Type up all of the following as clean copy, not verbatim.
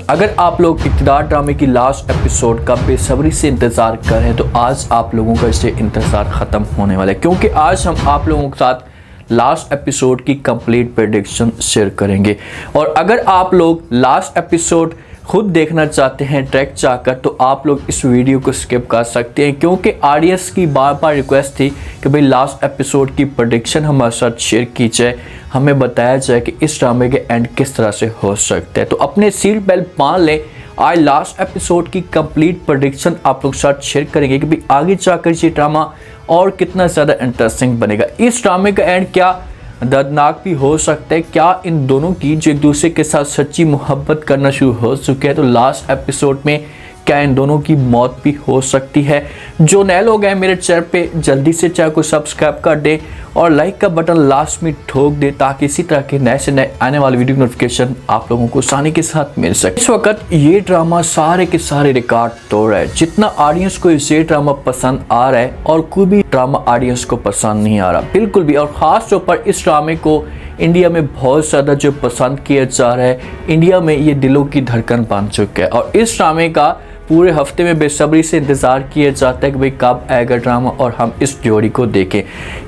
अगर आप लोग इक़्तिदार ड्रामे की लास्ट एपिसोड का बेसब्री से इंतज़ार कर रहे हैं तो आज आप लोगों का इससे इंतज़ार ख़त्म होने वाला है, क्योंकि आज हम आप लोगों के साथ लास्ट एपिसोड की कंप्लीट प्रेडिक्शन शेयर करेंगे। और अगर आप लोग लास्ट एपिसोड खुद देखना चाहते हैं ट्रैक चाहकर तो आप लोग इस वीडियो को स्किप कर सकते हैं, क्योंकि ऑडियंस की बार बार रिक्वेस्ट थी कि भाई लास्ट एपिसोड की प्रेडिक्शन हमारे साथ शेयर की जाए, हमें बताया जाए कि इस ड्रामे के एंड किस तरह से हो सकते हैं। तो अपने सीट बेल्ट बांध लें, आज लास्ट एपिसोड की कंप्लीट प्रेडिक्शन आप लोग साथ शेयर करेंगे कि भाई आगे जाकर ये ड्रामा और कितना ज़्यादा इंटरेस्टिंग बनेगा। इस ड्रामे का एंड क्या दर्दनाक भी हो सकता है, क्या इन दोनों की जो एक दूसरे के साथ सच्ची मोहब्बत करना शुरू हो चुके हैं तो लास्ट एपिसोड में क्या इन दोनों की मौत भी हो सकती है। जो नए लोग हैं मेरे चैनल पे जल्दी से चैनल को सब्सक्राइब कर दें और लाइक का बटन लास्ट में ठोक दें ताकि इसी तरह के नए से नए आने वाले वीडियो नोटिफिकेशन आप लोगों को आसानी के साथ मिल सके। इस वक्त ये ड्रामा सारे के सारे रिकॉर्ड तोड़ रहा है, जितना ऑडियंस को ये ड्रामा पसंद आ रहा है और कोई भी ड्रामा ऑडियंस को पसंद नहीं आ रहा बिल्कुल भी। और ख़ास तौर पर इस ड्रामे को इंडिया में बहुत ज़्यादा जो पसंद किया जा रहा है, इंडिया में ये दिलों की धड़कन बन चुका है। और इस ड्रामे का पूरे हफ्ते में बेसब्री से इंतज़ार किया जाता है कि भाई कब आएगा ड्रामा और हम इस जोड़ी को देखें।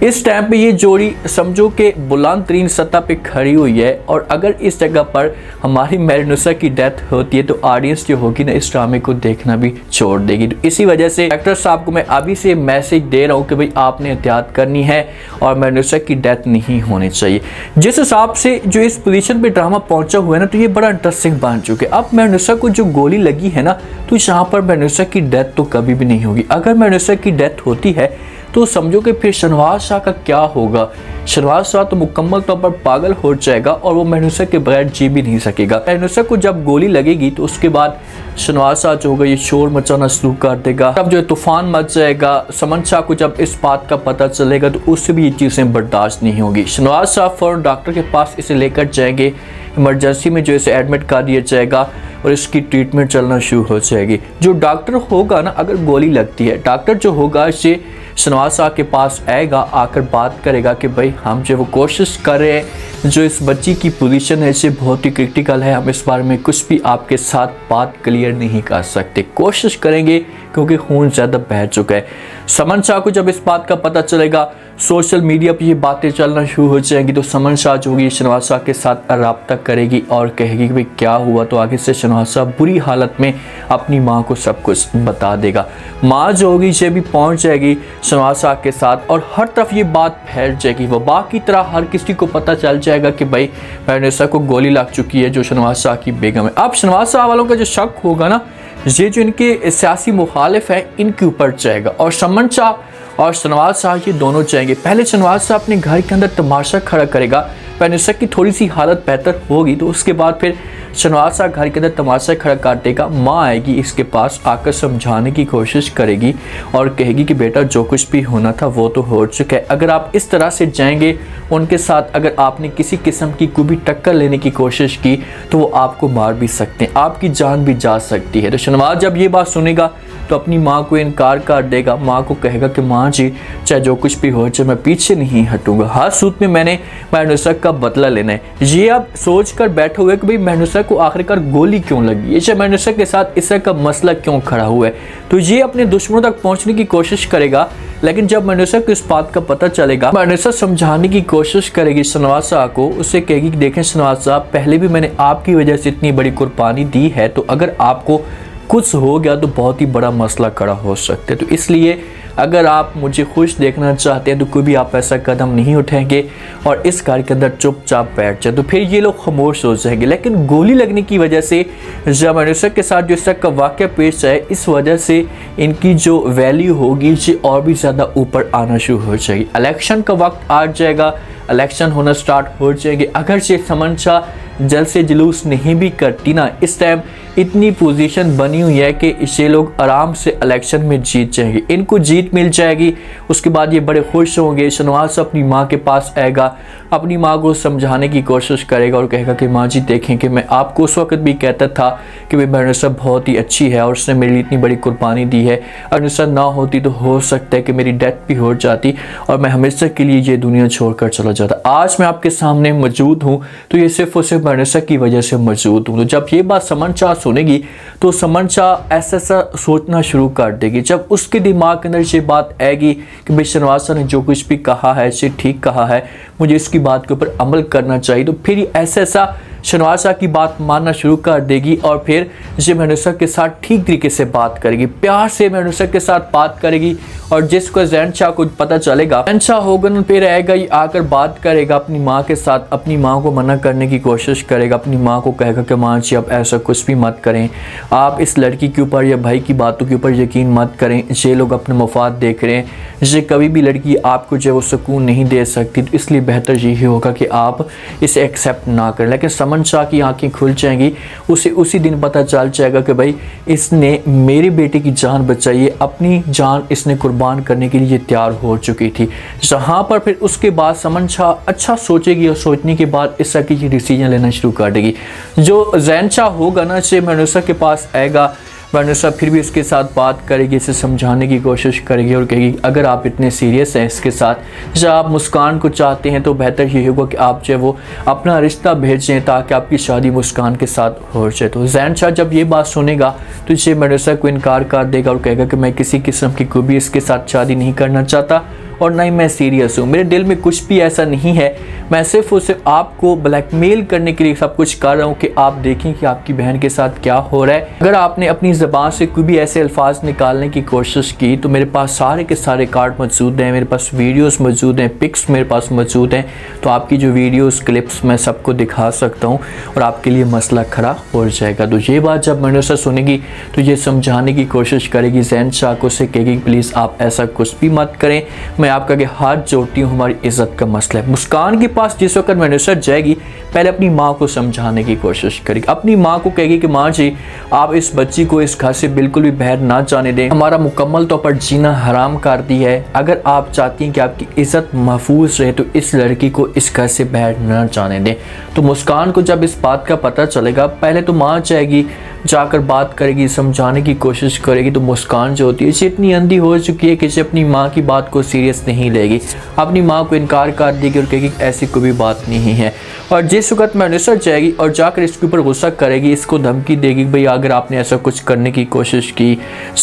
इस टाइम पे ये जोड़ी समझो कि बुलंद तरीन सतह पे खड़ी हुई है और अगर इस जगह पर हमारी मेहरुनिसा की डेथ होती है तो ऑडियंस जो होगी ना इस ड्रामे को देखना भी छोड़ देगी। तो इसी वजह से एक्टर साहब को मैं अभी से मैसेज दे रहा हूँ कि भाई आपने एहतियात करनी है और मेहरुनिसा की डेथ नहीं होनी चाहिए। जिस हिसाब से जो इस पोजीशन पे ड्रामा पहुंचा हुआ है ना तो ये बड़ा इंटरेस्टिंग बन चुके। अब मेहरुनिसा को जो गोली लगी है ना तो यहाँ पर मेहरुनिसा की डेथ तो कभी भी नहीं होगी। अगर मेहरुनिसा की डेथ होती है तो समझो कि फिर शहनवाज शाह का क्या होगा। शहनवाज शाह तो मुकम्मल तौर पर पागल हो जाएगा और वो मेहरुनिसा के बगैर जी भी नहीं सकेगा। मेहरुनिसा को जब गोली लगेगी तो उसके बाद शहनवाज शाह जो होगा ये शोर मचाना शुरू कर देगा। अब जो तूफान मच जाएगा। समन शाह को जब इस बात का पता चलेगा तो उससे भी ये चीज़ें बर्दाश्त नहीं होगी। शहनवाज शाह फौरन डॉक्टर के पास इसे लेकर जाएंगे, इमरजेंसी में जो इसे एडमिट कर दिया जाएगा और इसकी ट्रीटमेंट चलना शुरू हो जाएगी। जो डॉक्टर होगा ना अगर गोली लगती है, डॉक्टर जो होगा इसे शहनवाज शाह के पास आएगा, आकर बात करेगा कि भाई हम जो वो कोशिश कर रहे हैं, जो इस बच्ची की पोजीशन है इसे बहुत ही क्रिटिकल है, हम इस बारे में कुछ भी आपके साथ बात क्लियर नहीं कर सकते, कोशिश करेंगे क्योंकि खून ज़्यादा बह चुका है। समन शाह को जब इस बात का पता चलेगा, सोशल मीडिया पर ये बातें चलना शुरू हो जाएंगी तो समन शाह जो होगी शहनवाज शाह के साथ रब्ता करेगी और कहेगी कि भाई क्या हुआ। तो आगे से शहनवाज शाह बुरी हालत में अपनी माँ को सब कुछ बता देगा। माँ जो होगी ये भी पहुँच जाएगी शहनवाज शाह के साथ और हर तरफ ये बात फैल जाएगी। वबा की तरह हर किसी को पता चल जाएगा कि भाई मेहरुनिसा को गोली लग चुकी है जो शहनवाज शाह की बेगम है। अब शहनवाज शाह वालों का जो शक होगा ना ये जो इनके सियासी मुखालिफ है इनके ऊपर जाएगा और समन शाह और शहनवाज शाह ये दोनों जाएंगे। पहले शहनवाज शाह अपने घर के अंदर तमाशा खड़ा करेगा, मेहरुनिसा की थोड़ी सी हालत बेहतर होगी तो उसके बाद फिर शहनवाज शाह घर के अंदर तमाशा खड़ा कर देगा। माँ आएगी इसके पास, आकर समझाने की कोशिश करेगी और कहेगी कि बेटा जो कुछ भी होना था वो तो हो चुका है। अगर आप इस तरह से जाएंगे उनके साथ, अगर आपने किसी किस्म की कोई भी टक्कर लेने की कोशिश की तो वो आपको मार भी सकते हैं, आपकी जान भी जा सकती है। तो शहनवाज जब ये बात सुनेगा तो अपनी माँ को इनकार कर देगा। माँ को कहेगा कि माँ जी चाहे जो कुछ भी हो जाए मैं पीछे नहीं हटूंगा, हर सूरत में मैंने मेहरुनिसा का बदला लेना है। ये आप सोच कर बैठे हुए कि भाई मेहरुनिसा को आखिरकार गोली क्यों लगी, ये मेहरुनिसा के साथ इस तरह का मसला क्यों खड़ा हुआ है। तो ये अपने दुश्मनों तक पहुँचने की कोशिश करेगा, लेकिन जब मेहरुनिसा को इस बात का पता चलेगा मेहरुनिसा समझाने की कोशिश करेगी शहनवाज शाह को। उससे कहेगी कि देखें शहनवाज साहब, पहले भी मैंने आपकी वजह से इतनी बड़ी कुर्बानी दी है, तो अगर आपको कुछ हो गया तो बहुत ही बड़ा मसला खड़ा हो सकता है। तो इसलिए अगर आप मुझे खुश देखना चाहते हैं तो कोई भी आप ऐसा कदम नहीं उठाएंगे और इस घर के अंदर चुपचाप बैठ जाए। तो फिर ये लोग खामोश हो जाएंगे। लेकिन गोली लगने की वजह से जब मेहरुनिसा के साथ जो इस तरह का वाक़या पेश आए, इस वजह से इनकी जो वैल्यू होगी ये और भी ज़्यादा ऊपर आना शुरू हो जाएगी। इलेक्शन का वक्त आ जाएगा, इलेक्शन होना स्टार्ट हो जाएंगे। अगर से समन शाह जल्द से जुलूस नहीं भी करती ना, इस टाइम इतनी पोजीशन बनी हुई है कि ये लोग आराम से इलेक्शन में जीत जाएंगे, इनको जीत मिल जाएगी। उसके बाद ये बड़े खुश होंगे। शहनवाज अपनी माँ के पास आएगा, अपनी माँ को समझाने की कोशिश करेगा और कहेगा कि माँ जी देखें कि मैं आपको उस वक्त भी कहता था कि भाई मेहरुनिसा बहुत ही अच्छी है और उसने मेरे लिए इतनी बड़ी कुर्बानी दी है, अगर मेहरुनिसा ना होती तो हो सकता है कि मेरी डेथ भी हो जाती और मैं हमेशा के लिए ये दुनिया छोड़कर चला जाता। आज मैं आपके सामने मौजूद हूँ तो ये सिर्फ और सिर्फ मेहरुनिसा की वजह से मौजूद हूँ। तो जब ये बात समन शाह सुनेगी तो समन शाह ऐसा सोचना शुरू कर देगी। जब उसके दिमाग के अंदर ये बात आएगी कि भाई शहनवाज शाह ने जो कुछ भी कहा है ये ठीक कहा है, मुझे इसकी बात के ऊपर अमल करना चाहिए, तो फिर ऐसा शहनवाज शाह की बात मानना शुरू कर देगी और फिर ये मेहनुसा के साथ ठीक तरीके से बात करेगी, प्यार से मेहनुसा के साथ बात करेगी। और जिसको जैन शाह को पता चलेगा, जैन शाह होगन पे रहेगा, ये आकर बात करेगा अपनी माँ के साथ, अपनी माँ को मना करने की कोशिश करेगा, अपनी माँ को कहेगा कि माँ जी आप ऐसा कुछ भी मत करें, आप इस लड़की के ऊपर या भाई की बातों के ऊपर यकीन मत करें, ये लोग अपने मफाद देख रहे हैं, ये कभी भी लड़की आपको जो वो सुकून नहीं दे सकती, तो इसलिए बेहतर यही होगा कि आप इसे एक्सेप्ट ना करें। लेकिन समन शाह की आंखें खुल जाएंगी, उसे उसी दिन पता चल जाएगा कि भाई इसने मेरे बेटे की जान बचाई है, अपनी जान इसने कुर्बान करने के लिए तैयार हो चुकी थी। जहाँ पर फिर उसके बाद समन शाह अच्छा सोचेगी और सोचने के बाद इस तरह की डिसीजन लेना शुरू कर देगी। जो जैन शाह होगा ना, से मेहनुसा के पास आएगा, मेहनुसा फिर भी इसके साथ बात करेगी, इसे समझाने की कोशिश करेगी और कहेगी अगर आप इतने सीरियस हैं इसके साथ, जब आप मुस्कान को चाहते हैं तो बेहतर ये होगा कि आप जो वो अपना रिश्ता भेजें ताकि आपकी शादी मुस्कान के साथ हो जाए। तो जैन शाह जब ये बात सुनेगा तो इसे मेहनुसा को इनकार कर देगा और कहेगा कि मैं किसी किस्म की कोई भी इसके साथ शादी नहीं करना चाहता और ना ही मैं सीरियस हूँ, मेरे दिल में कुछ भी ऐसा नहीं है, मैं सिर्फ और सिर्फ आपको ब्लैकमेल करने के लिए सब कुछ कर रहा हूँ कि आप देखें कि आपकी बहन के साथ क्या हो रहा है। अगर आपने अपनी ज़बान से कोई भी ऐसे अल्फाज निकालने की कोशिश की तो मेरे पास सारे के सारे कार्ड मौजूद हैं, मेरे पास वीडियोस मौजूद हैं, पिक्स मेरे पास मौजूद हैं, तो आपकी जो वीडियोस क्लिप्स मैं सबको दिखा सकता हूँ और आपके लिए मसला खड़ा हो जाएगा। तो ये बात जब मेहनुसा सुनेगी तो ये समझाने की कोशिश करेगी जैन शाह को, से कहेगी प्लीज़ आप ऐसा कुछ भी मत करें, मैं आपका के हाथ जोड़ती हूँ, हमारी इज्जत का मसला है। मुस्कान के पास जिस वक्त मेहनुसा जाएगी पहले अपनी माँ को समझाने की कोशिश करेगी, अपनी माँ को कहेगी कि माँ जी आप इस बच्ची को इस घर से बिल्कुल भी बाहर ना जाने दें, हमारा मुकम्मल तौर पर जीना हराम कर दी है, अगर आप चाहती हैं कि आपकी इज्जत महफूज रहे तो इस लड़की को इस घर से बाहर ना जाने दें। तो मुस्कान को जब इस बात का पता चलेगा पहले तो माँ जाएगी, जाकर बात करेगी, समझाने की कोशिश करेगी, तो मुस्कान जो होती है इसे इतनी अंधी हो चुकी है कि इसे अपनी माँ की बात को सीरियस नहीं लेगी, अपनी माँ को इनकार कर देगी और कहेगी ऐसी कोई भी बात नहीं है। और जिस वक्त मेहनुसा जाएगी और जाकर इसके ऊपर गुस्सा करेगी, इसको धमकी देगी भाई अगर आपने ऐसा कुछ करने की कोशिश की,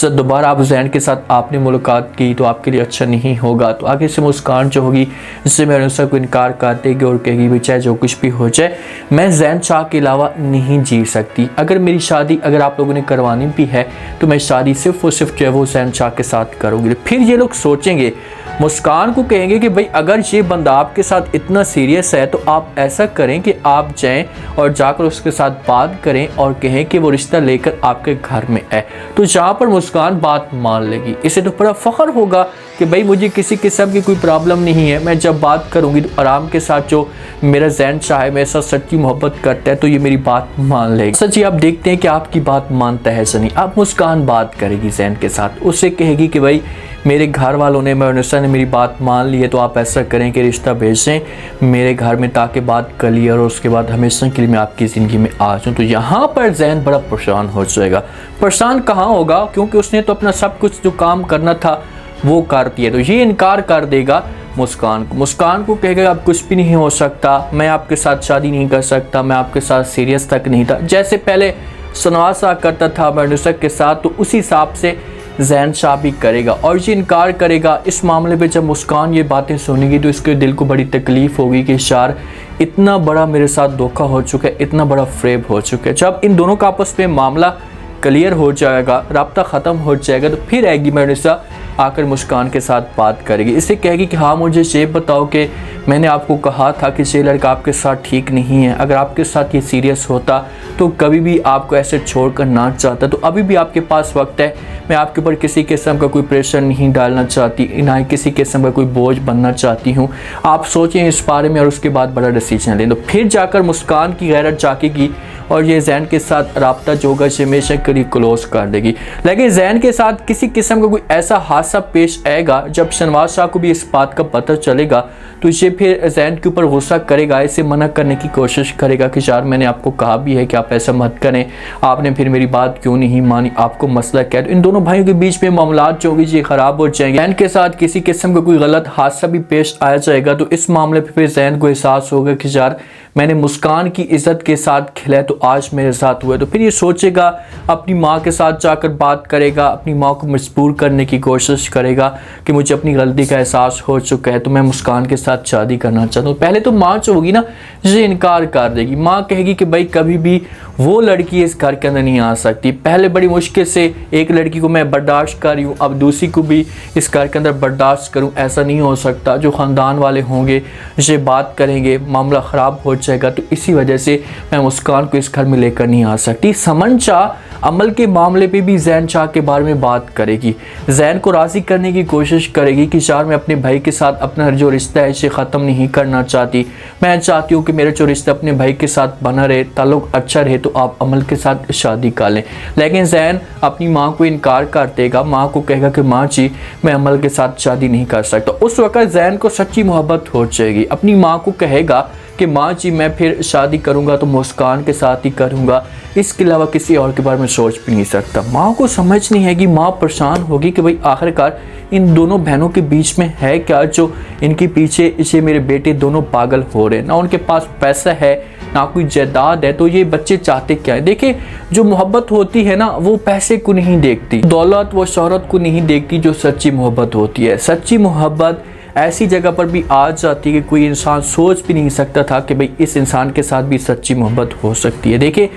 दोबारा आप जैन के साथ आपने मुलाकात की तो आपके लिए अच्छा नहीं होगा। तो आगे से मुस्कान जो होगी इससे मेहनुसा को इनकार कर देगी और कहेगी भाई चाहे जो कुछ भी हो जाए मैं जैन शाह के अलावा नहीं जी सकती, अगर मेरी शादी अगर आप लोगों ने करवानी भी है तो मैं शादी सिर्फ और सिर्फ जो है वो जैन शाह के साथ करूँगी। फिर ये लोग सोचेंगे, मुस्कान को कहेंगे कि भाई अगर ये बंदा आपके साथ इतना सीरियस है तो आप ऐसा करें कि आप जाएं और जाकर उसके साथ बात करें और कहें कि वो रिश्ता लेकर आपके घर में आए। तो जहाँ पर मुस्कान बात मान लेगी, इसे तो बड़ा फ़ख्र होगा कि भाई मुझे किसी किस्म की कोई प्रॉब्लम नहीं है, मैं जब बात करूँगी तो आराम के साथ जो मेरा जैन शाह है मेरे साथ सच्ची मोहब्बत करता है तो ये मेरी बात मान लेगी। सच्ची आप देखते हैं कि आपकी बात मानता है सनी। अब मुस्कान बात करेगी जैन के साथ, उससे कहेगी कि भाई मेरे घर वालों ने, मेहनुसा ने मेरी बात मान ली है तो आप ऐसा करें कि रिश्ता भेज दें मेरे घर में ताकि बात क्लियर और उसके बाद हमेशा के लिए मैं आपकी ज़िंदगी में आ जाऊँ। तो यहाँ पर जैन बड़ा परेशान हो जाएगा। परेशान कहाँ होगा, क्योंकि उसने तो अपना सब कुछ जो काम करना था वो कर दिया, तो ये इनकार कर देगा मुस्कान को कहेगा अब कुछ भी नहीं हो सकता, मैं आपके साथ शादी नहीं कर सकता, मैं आपके साथ सीरियस तक नहीं था, जैसे पहले शहनवाज शाह करता था मेहनुसा के साथ तो उसी हिसाब से जैन शाह भी करेगा और ये इनकार करेगा। इस मामले पे जब मुस्कान ये बातें सुनेगी तो इसके दिल को बड़ी तकलीफ़ होगी कि यार इतना बड़ा मेरे साथ धोखा हो चुका है, इतना बड़ा फ्रेब हो चुका है। जब इन दोनों का आपस में मामला क्लियर हो जाएगा, राब्ता ख़त्म हो जाएगा, तो फिर आएगी मेहनुसा आकर मुस्कान के साथ बात करेगी, इसे कहेगी कि हाँ मुझे ये बताओ कि मैंने आपको कहा था कि ये लड़का आपके साथ ठीक नहीं है, अगर आपके साथ ये सीरियस होता तो कभी भी आपको ऐसे छोड़कर ना चाहता, तो अभी भी आपके पास वक्त है, मैं आपके ऊपर किसी किस्म का कोई प्रेशर नहीं डालना चाहती, ना ही किसी किस्म का कोई बोझ बनना चाहती हूँ, आप सोचें इस बारे में और उसके बाद बड़ा डिसीजन लें। तो फिर जाकर मुस्कान की गैरत जागेगी और ये जैन के साथ राब्ता जो होगा हमेशा के लिए क्लोज कर देगी। लेकिन जैन के साथ किसी किस्म का कोई ऐसा हादसा हादसा पेश आएगा, जब शहनवाज शाह को भी इस बात का पता चलेगा तो ये फिर जैन के ऊपर गुस्सा करेगा, इसे मना करने की कोशिश करेगा कि यार मैंने आपको कहा भी है कि आप ऐसा मत करें, आपने फिर मेरी बात क्यों नहीं मानी, आपको मसला क्या है। तो इन दोनों भाइयों के बीच में मामलात जो होगी ये खराब हो जाएंगे। जैन के साथ किसी किस्म का कोई गलत हादसा भी पेश आ जाएगा तो इस मामले पर फिर जैन को एहसास होगा कि यार मैंने मुस्कान की इज्जत के साथ खिलाया तो आज मेरे साथ हुआ। तो फिर ये सोचेगा, अपनी माँ के साथ जाकर बात करेगा, अपनी माँ को मजबूर करने की कोशिश करेगा कि मुझे अपनी गलती का एहसास हो चुका है तो मैं मुस्कान के साथ शादी करना चाहता हूँ। पहले तो माँ जो होगी ना ये इनकार कर देगी, माँ कहेगी कि भाई कभी भी वो लड़की इस घर के अंदर नहीं आ सकती, पहले बड़ी मुश्किल से एक लड़की को मैं बर्दाश्त कर रही हूँ, अब दूसरी को भी इस घर के अंदर बर्दाश्त करूँ, ऐसा नहीं हो सकता। जो ख़ानदान वाले होंगे ये बात करेंगे, मामला ख़राब हो जाएगा, तो इसी वजह से मैं मुस्कान को इस घर में लेकर नहीं आ सकती। समन शाह अमल के मामले पे भी जैन शाह के बारे में बात करेगी, जैन को राज़ी करने की कोशिश करेगी कि यार मैं अपने भाई के साथ अपना जो रिश्ता है इसे ख़त्म नहीं करना चाहती, मैं चाहती हूँ कि मेरा जो रिश्ता अपने भाई के साथ बना रहे, ताल्लुक़ अच्छा रहे, तो आप अमल के साथ शादी कर लें। लेकिन जैन अपनी माँ को इनकार कर देगा, माँ को कहेगा कि माँ जी मैं अमल के साथ शादी नहीं कर सकता। उस वक्त जैन को सच्ची मोहब्बत हो जाएगी, अपनी माँ को कहेगा कि माँ जी मैं फिर शादी करूँगा तो मुस्कान के साथ ही करूँगा, इसके अलावा किसी और के बारे में सोच भी नहीं सकता। माँ को समझ नहीं है कि माँ परेशान होगी कि भाई आखिरकार इन दोनों बहनों के बीच में है क्या जो इनके पीछे इसे मेरे बेटे दोनों पागल हो रहे हैं, ना उनके पास पैसा है ना कोई जायदाद है, तो ये बच्चे चाहते क्या है। देखिए जो मोहब्बत होती है ना वो पैसे को नहीं देखती, दौलत व शोहरत को नहीं देखती, जो सच्ची मोहब्बत होती है। सच्ची मोहब्बत ऐसी जगह पर भी आ जाती है कि कोई इंसान सोच भी नहीं सकता था कि भाई इस इंसान के साथ भी सच्ची मोहब्बत हो सकती है। देखिए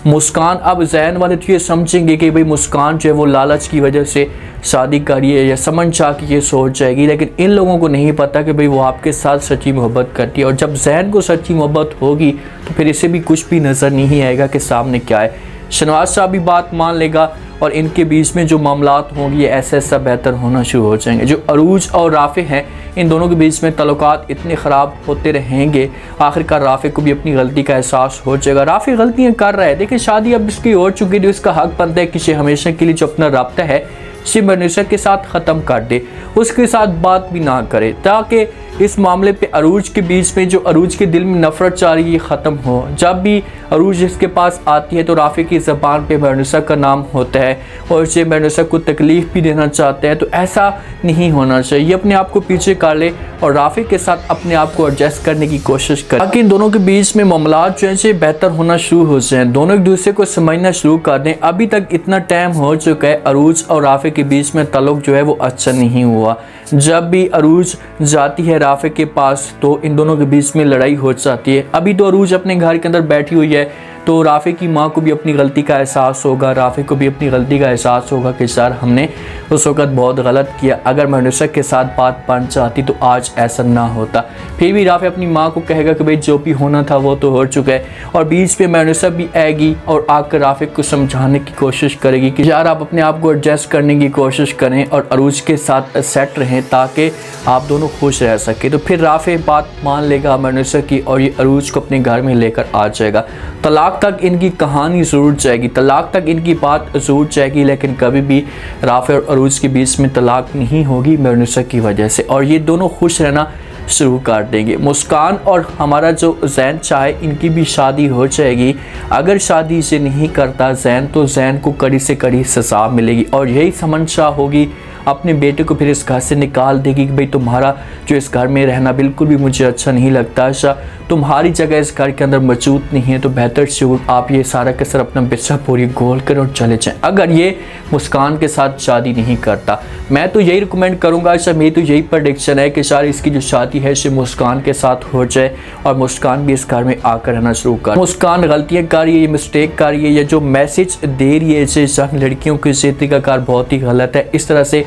मुस्कान, अब जैन वाले तो ये समझेंगे कि भाई मुस्कान जो है वो लालच की वजह से शादी करिए या समन शाह की ये सोच जाएगी, लेकिन इन लोगों को नहीं पता कि भाई वो आपके साथ सच्ची मोहब्बत करती है। और जब जैन को सच्ची मोहब्बत होगी तो फिर इसे भी कुछ भी नज़र नहीं आएगा कि सामने क्या है। शहनवाज शाह भी बात मान लेगा और इनके बीच में जो मामलात होंगे ऐसा ऐसा बेहतर होना शुरू हो जाएंगे। जो अरूज और राफे हैं इन दोनों के बीच में तल्लुकात इतने ख़राब होते रहेंगे, आखिरकार राफे को भी अपनी गलती का एहसास हो जाएगा। राफे गलतियाँ कर रहा है, देखिए शादी अब इसकी हो चुकी है, इसका हक बनता है कि हमेशा के लिए जो अपना राब्ता है सिमरनिसा के साथ ख़त्म कर दे, उसके साथ बात भी ना करे, ताकि इस मामले पे अरूज के बीच में जो अरूज के दिल में नफरत चाह रही है ख़त्म हो। जब भी अरूज इसके पास आती है तो राफे की ज़बान पे मरनुसा का नाम होता है और इसे मरनुसा को तकलीफ़ भी देना चाहते हैं, तो ऐसा नहीं होना चाहिए। ये अपने आप को पीछे कर ले और राफे के साथ अपने आप को एडजस्ट करने की कोशिश करे, ताकि इन दोनों के बीच में मामलात जो है बेहतर होना शुरू हो जाए, दोनों एक दूसरे को समझना शुरू कर दें। अभी तक इतना टाइम हो चुका है, अरूज और राफे के बीच में ताल्लुक़ जो है वो अच्छा नहीं हुआ। जब भी अरूज जाती है राफे के पास तो इन दोनों के बीच में लड़ाई हो जाती है। अभी तो अरूज अपने घर के अंदर बैठी हुई है तो राफे की माँ को भी अपनी गलती का एहसास होगा, राफे को भी अपनी गलती का एहसास होगा कि सर हमने उस वक़्त बहुत गलत किया, अगर मरनुसा के साथ बात बन चाहती तो आज ऐसा ना होता। फिर भी राफे अपनी माँ को कहेगा कि भाई जो भी होना था वो तो हो चुका है, और बीच में मरनुसा भी आएगी और आकर राफे को समझाने की कोशिश करेगी कि यार आप अपने आप को एडजस्ट करने की कोशिश करें और अरूज के साथ सेट रहें ताकि आप दोनों खुश रह सके। तो फिर राफे बात मान लेगा मरनुसा की और ये अरूज को अपने घर में लेकर आ जाएगा। तलाक तक इनकी कहानी ज़रूर जाएगी, तलाक तक इनकी बात ज़रूर जाएगी, लेकिन कभी भी राफे और अरूज के बीच में तलाक नहीं होगी मरनुसा की वजह से, और ये दोनों खुश रहना शुरू कर देंगे। मुस्कान और हमारा जो जैन शाह है इनकी भी शादी हो जाएगी। अगर शादी से नहीं करता जैन तो जैन को कड़ी से कड़ी सज़ा मिलेगी, और यही समन शाह होगी अपने बेटे को फिर इस घर से निकाल देगी कि भाई तुम्हारा जो इस घर में रहना बिल्कुल भी मुझे अच्छा नहीं लगता, शाह तुम्हारी जगह इस घर के अंदर मौजूद नहीं है, तो बेहतर से आप ये सारा का सारा अपना बिस्सा पूरी गोल करें और चले जाएं। अगर ये मुस्कान के साथ शादी नहीं करता, मैं तो यही रिकमेंड करूँगा, शाह मेरी तो यही प्रेडिक्शन है कि शायद इसकी जो शादी है इसे मुस्कान के साथ हो जाए और मुस्कान भी इस घर में आकर रहना शुरू कर। मुस्कान गलतियाँ कर रही है, ये मिस्टेक कर रही है, या जो मैसेज दे रही है इसे लड़कियों की ज़िंदगी का कार बहुत ही गलत है, इस तरह से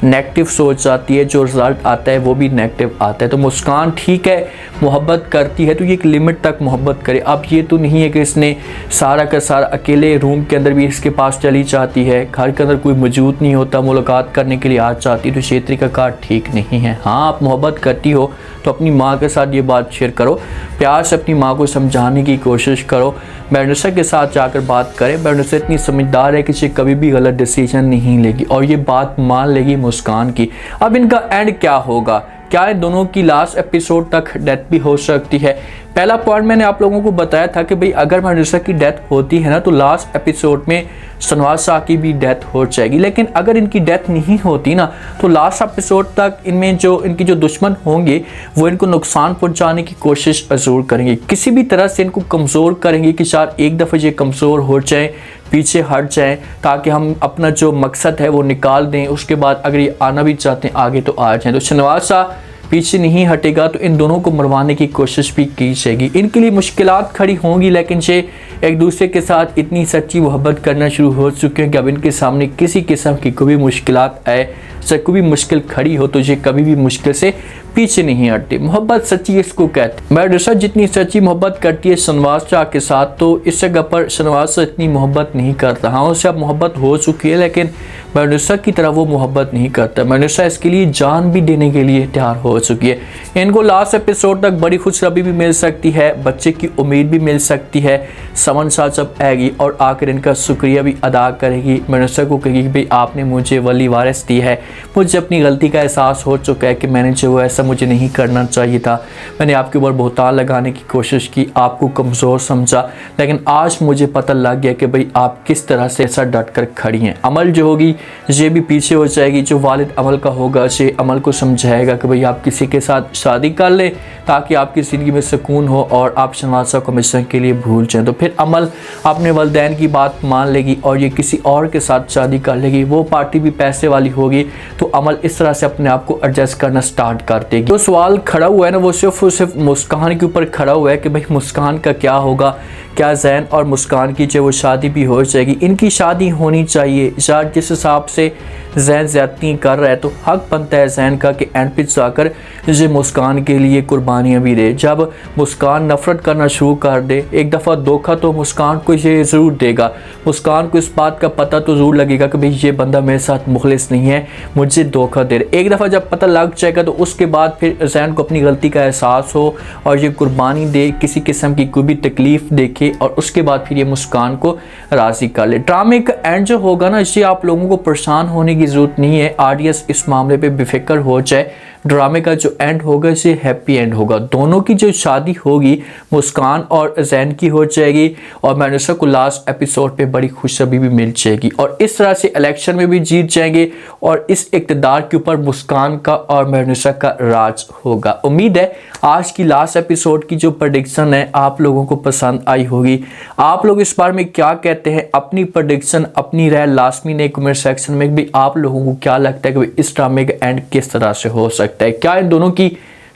नेगेटिव सोच आती है, जो रिज़ल्ट आता है वो भी नेगेटिव आता है। तो मुस्कान ठीक है मोहब्बत करती है तो ये एक लिमिट तक मोहब्बत करे। अब ये तो नहीं है कि इसने सारा का सारा अकेले रूम के अंदर भी इसके पास चली जाती है, घर के अंदर कोई मौजूद नहीं होता, मुलाकात करने के लिए आ जाती, तो क्षेत्री का कार्ड ठीक नहीं है। हाँ, आप मोहब्बत करती हो तो अपनी माँ के साथ ये बात शेयर करो, प्यार से अपनी माँ को समझाने की कोशिश करो, मैनुसा के साथ जाकर बात करें। मैनुसा इतनी समझदार है कि ये कभी भी गलत डिसीजन नहीं लेगी और ये बात मान लेगी मुस्कान की। अब इनका एंड क्या होगा? क्या इन दोनों की लास्ट एपिसोड तक डेथ भी हो सकती है? पहला पॉइंट मैंने आप लोगों को बताया था कि भाई अगर मैनुसा की डेथ होती है ना तो लास्ट एपिसोड में शहनवाज शाह की भी डेथ हो जाएगी। लेकिन अगर इनकी डेथ नहीं होती ना तो लास्ट एपिसोड तक इनमें जो इनकी जो दुश्मन होंगे वो इनको नुकसान पहुंचाने की कोशिश ज़रूर करेंगे, किसी भी तरह से इनको कमज़ोर करेंगे कि शायद एक दफ़ा ये कमज़ोर हो जाए, पीछे हट जाएं, ताकि हम अपना जो मकसद है वो निकाल दें। उसके बाद अगर ये आना भी चाहते हैं आगे तो आ जाएं। तो शहनवाज शाह पीछे नहीं हटेगा तो इन दोनों को मरवाने की कोशिश भी की जाएगी। इनके लिए मुश्किलात खड़ी होंगी, लेकिन ये एक दूसरे के साथ इतनी सच्ची मोहब्बत करना शुरू हो चुके हैं कि अब इनके सामने किसी किस्म की कोई भी मुश्किलात आए, चाहे कोई भी मुश्किल खड़ी हो तो ये कभी भी मुश्किल से पीछे नहीं हटते। मोहब्बत सच्ची इसको कहते हैं। मैनुसा जितनी सच्ची मोहब्बत करती है शहनवाज शाह के साथ, तो इस जगह पर शहनवाज शाह इतनी मोहब्बत नहीं करता। हाँ, उससे अब मोहब्बत हो चुकी है, लेकिन मैनुसा की तरह वो मोहब्बत नहीं करता। मैनुसा इसके लिए जान भी देने के लिए तैयार हो चुकी है। इनको लास्ट एपिसोड तक बड़ी खुशखबरी भी मिल सकती है, बच्चे की उम्मीद भी मिल सकती है। समन शाह जब आएगी और आकर इनका शुक्रिया भी अदा करेगी, मैनुसा को कहेगी कि भाई आपने मुझे वली वारिस दी है, मुझे अपनी गलती का एहसास हो चुका है कि मैंने जो ऐसा मुझे नहीं करना चाहिए था, मैंने आपके ऊपर बहुतान लगाने की कोशिश की, आपको कमज़ोर समझा, लेकिन आज मुझे पता लग गया कि भाई आप किस तरह से ऐसा डट कर खड़ी हैं। अमल जो होगी ये भी पीछे हो जाएगी, जो वालिद अमल का होगा ये अमल को समझाएगा कि भाई आप किसी के साथ शादी कर लें ताकि आपकी ज़िंदगी में सुकून हो और आप शहनवाज शाह को हमेशा के लिए भूल जाएं। तो फिर अमल अपने वालिदैन की बात मान लेगी और ये किसी और के साथ शादी कर लेगी। वो पार्टी भी पैसे वाली होगी तो अमल इस तरह से अपने आप को एडजस्ट करना स्टार्ट कर देगी। तो सवाल खड़ा हुआ है ना वो सिर्फ मुस्कान के ऊपर खड़ा हुआ है कि भाई मुस्कान का क्या होगा, क्या ज़ैन और मुस्कान की जो वो शादी भी हो जाएगी। इनकी शादी होनी चाहिए। शायद जिस हिसाब से ज़ैन ज़्यादती कर रहा है तो हक बनता है ज़ैन का कि एंड पे जाकर ये मुस्कान के लिए कुर्बानियाँ भी दे। जब मुस्कान नफ़रत करना शुरू कर दे, एक दफ़ा धोखा तो मुस्कान को ये ज़रूर देगा। मुस्कान को इस बात का पता तो ज़रूर लगेगा कि भाई ये बंदा मेरे साथ मुखलिस नहीं है, मुझे धोखा दे रहा है। एक दफ़ा जब पता लग जाएगा तो उसके बाद फिर ज़ैन को अपनी गलती का एहसास हो और ये कुर्बानी दे, किसी किस्म की कोई भी तकलीफ़ देखे और उसके बाद फिर ये मुस्कान को राज़ी कर ले। ड्रामे का एंड जो होगा ना, इससे आप लोगों को परेशान होने की ज़रूरत नहीं है। ऑडियंस इस मामले पे बेफिक्र हो जाए। ड्रामे का जो एंड होगा इसे हैप्पी एंड होगा। दोनों की जो शादी होगी मुस्कान और ज़ैन की हो जाएगी और मैनुसा को लास्ट एपिसोड पे बड़ी खुशखबरी भी मिल जाएगी और इस तरह से इलेक्शन में भी जीत जाएंगे और इस इक़्तिदार के ऊपर मुस्कान का और मैनुसा का राज होगा। उम्मीद है आज की लास्ट एपिसोड की जो प्रेडिक्शन है आप लोगों को पसंद आई होगी। आप लोग इस बारे में क्या कहते हैं? अपनी प्रेडिक्शन, अपनी राय लाजमी ने कमेंट सेक्शन में भी आप लोगों को क्या लगता है कि इस ड्रामे का एंड किस तरह से हो सकता है। क्या इन दोनों की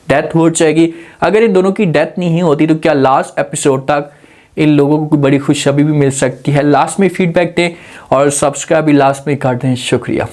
डेथ हो जाएगी? अगर इन दोनों की डेथ नहीं होती तो क्या लास्ट एपिसोड तक इन लोगों को बड़ी खुशखबरी भी मिल सकती है? लास्ट में फीडबैक दें और सब्सक्राइब भी लास्ट में कर दें। शुक्रिया।